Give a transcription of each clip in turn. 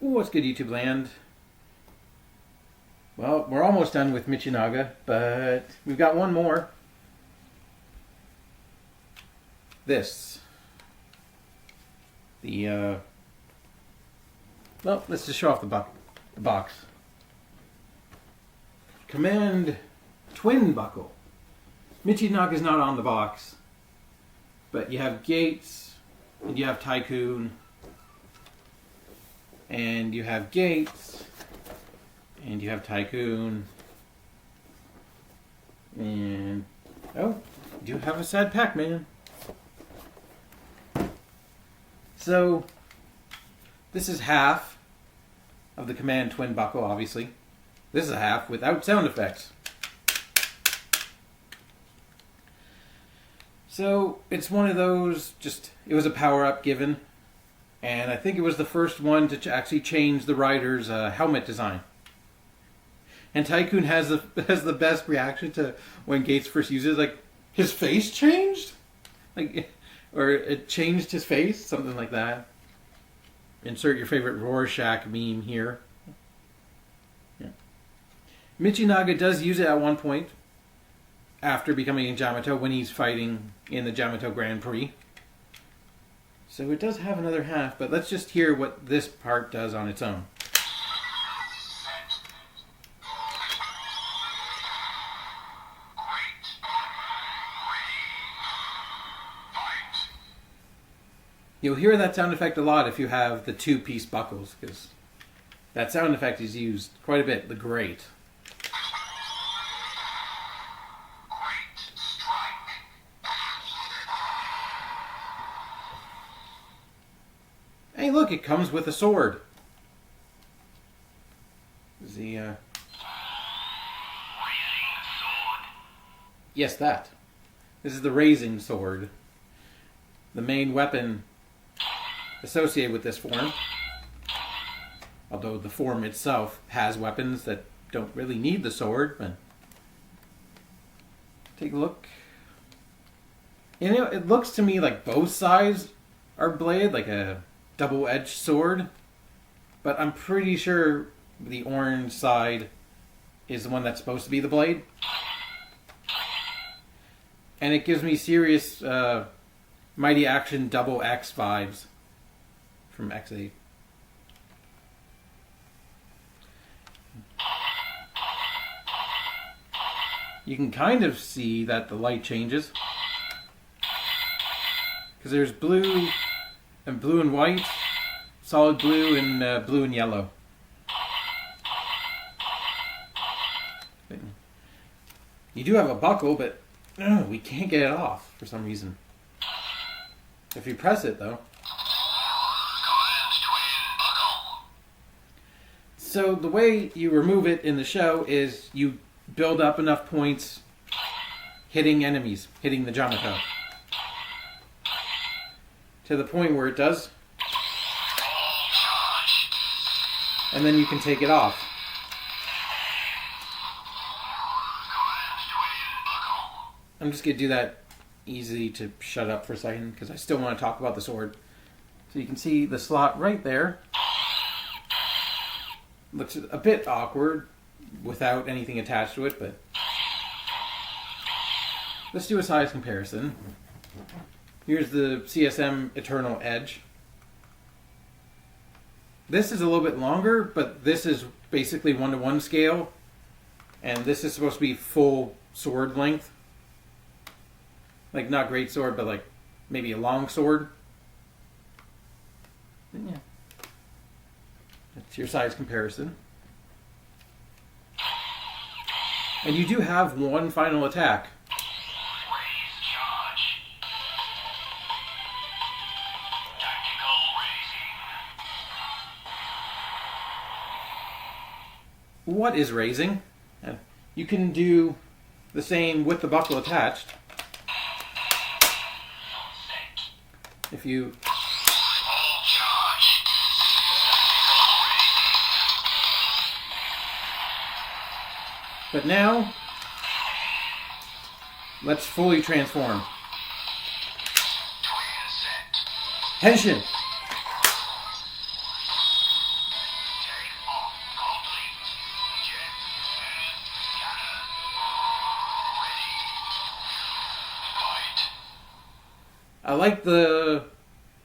What's good, YouTube land? Well, we're almost done with Michinaga, but we've got one more. This. Well, let's just show off the box. Command Twin Buckle. Michinaga is not on the box, but you have Gates, and you have Tycoon, and you have Gates, and you have Tycoon, and oh, you have a sad Pac-Man. So this is half of the Command Twin Buckle, obviously. This is a half without sound effects. So it's one of those, it was a power-up given, and I think it was the first one to actually change the rider's helmet design. And Tycoon has the best reaction to when Gates first uses it, like, his face changed? Or it changed his face, something like that. Insert your favorite Rorschach meme here. Yeah. Michinaga does use it at one point after becoming a Yamato when he's fighting in the Yamato Grand Prix. So it does have another half, but let's just hear what this part does on its own. You'll hear that sound effect a lot if you have the two-piece buckles, because that sound effect is used quite a bit, the grate. Hey, look, it comes with a sword. Yes, that. This is the raising sword. The main weapon associated with this form. Although the form itself has weapons that don't really need the sword, but take a look. You know, it looks to me like both sides are bladed, like a double-edged sword, but I'm pretty sure the orange side is the one that's supposed to be the blade. And it gives me serious Mighty Action Double X vibes from X8. You can kind of see that the light changes, because there's blue and white, solid blue and blue and yellow. You do have a buckle, but we can't get it off for some reason. If you press it, though. So the way you remove it in the show is you build up enough points hitting enemies, hitting the Yamato, to the point where it does, and then you can take it off. I'm just going to do that easy to shut up for a second, because I still want to talk about the sword. So you can see the slot right there. Looks a bit awkward without anything attached to it, but let's do a size comparison. Here's the CSM Eternal Edge. This is a little bit longer, but this is basically 1-to-1 scale, and this is supposed to be full sword length. Like, not great sword, but like maybe a long sword. Yeah. That's your size comparison. And you do have one final attack. What is raising? You can do the same with the buckle attached. If you But now, let's fully transform. Henshin! I like the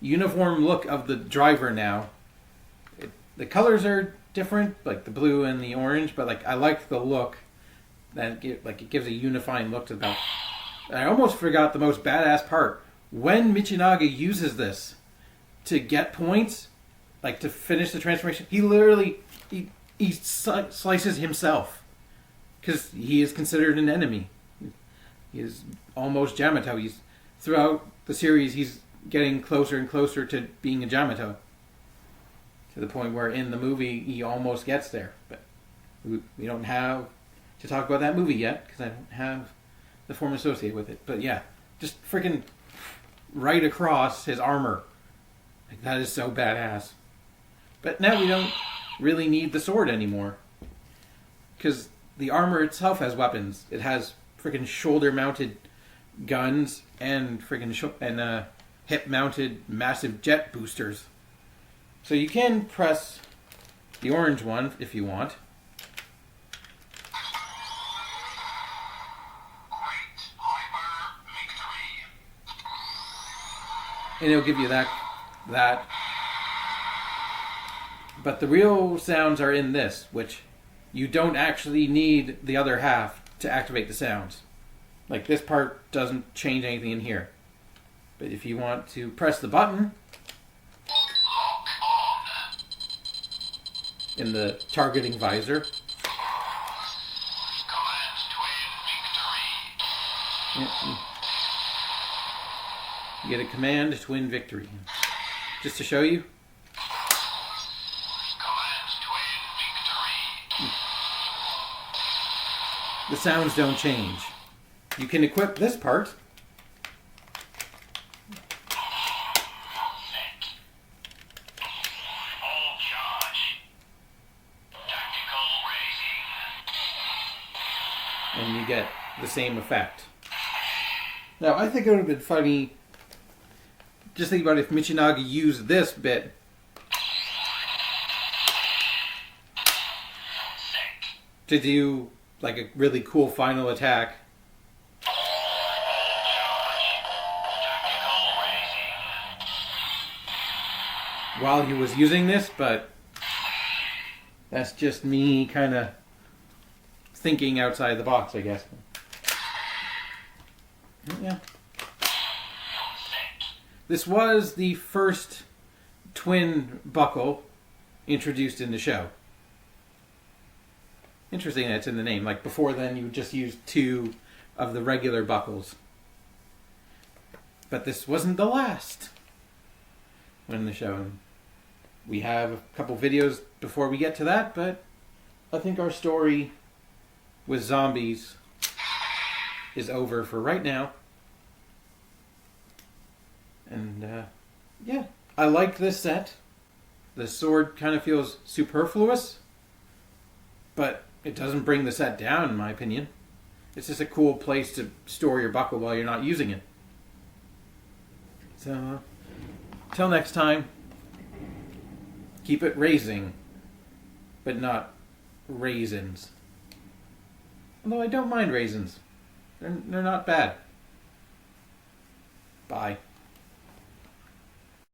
uniform look of the driver now. The colors are different, like the blue and the orange, but like I like the look. It gives a unifying look to the belt. I almost forgot the most badass part. When Michinaga uses this to get points, like to finish the transformation, he literally he slices himself because he is considered an enemy. He is almost Yamato. He's throughout the series he's getting closer and closer to being a Yamato, to the point where in the movie he almost gets there. But we don't have to talk about that movie yet because I don't have the form associated with it. But yeah, just freaking right across his armor. Like, that is so badass. But now we don't really need the sword anymore, because the armor itself has weapons. It has freaking shoulder-mounted guns and freaking hip-mounted massive jet boosters. So you can press the orange one if you want. And it'll give you that. But the real sounds are in this, which you don't actually need the other half to activate the sounds. Like, this part doesn't change anything in here. But if you want to press the button in the targeting visor, you get a command to win victory. Just to show you. The sounds don't change. You can equip this part. And you get the same effect. Now, I think it would have been funny, just think about if Michinaga used this bit to do like a really cool final attack. While he was using this, but that's just me kind of thinking outside the box, I guess. Yeah. This was the first twin buckle introduced in the show. Interesting that it's in the name. Like, before then, you would just use two of the regular buckles. But this wasn't the last one in the show. We have a couple videos before we get to that, but I think our story with zombies is over for right now. And, yeah, I like this set. The sword kind of feels superfluous, but it doesn't bring the set down, in my opinion. It's just a cool place to store your buckle while you're not using it. So, till next time, keep it raising, but not raisins. Although I don't mind raisins. They're not bad. Bye.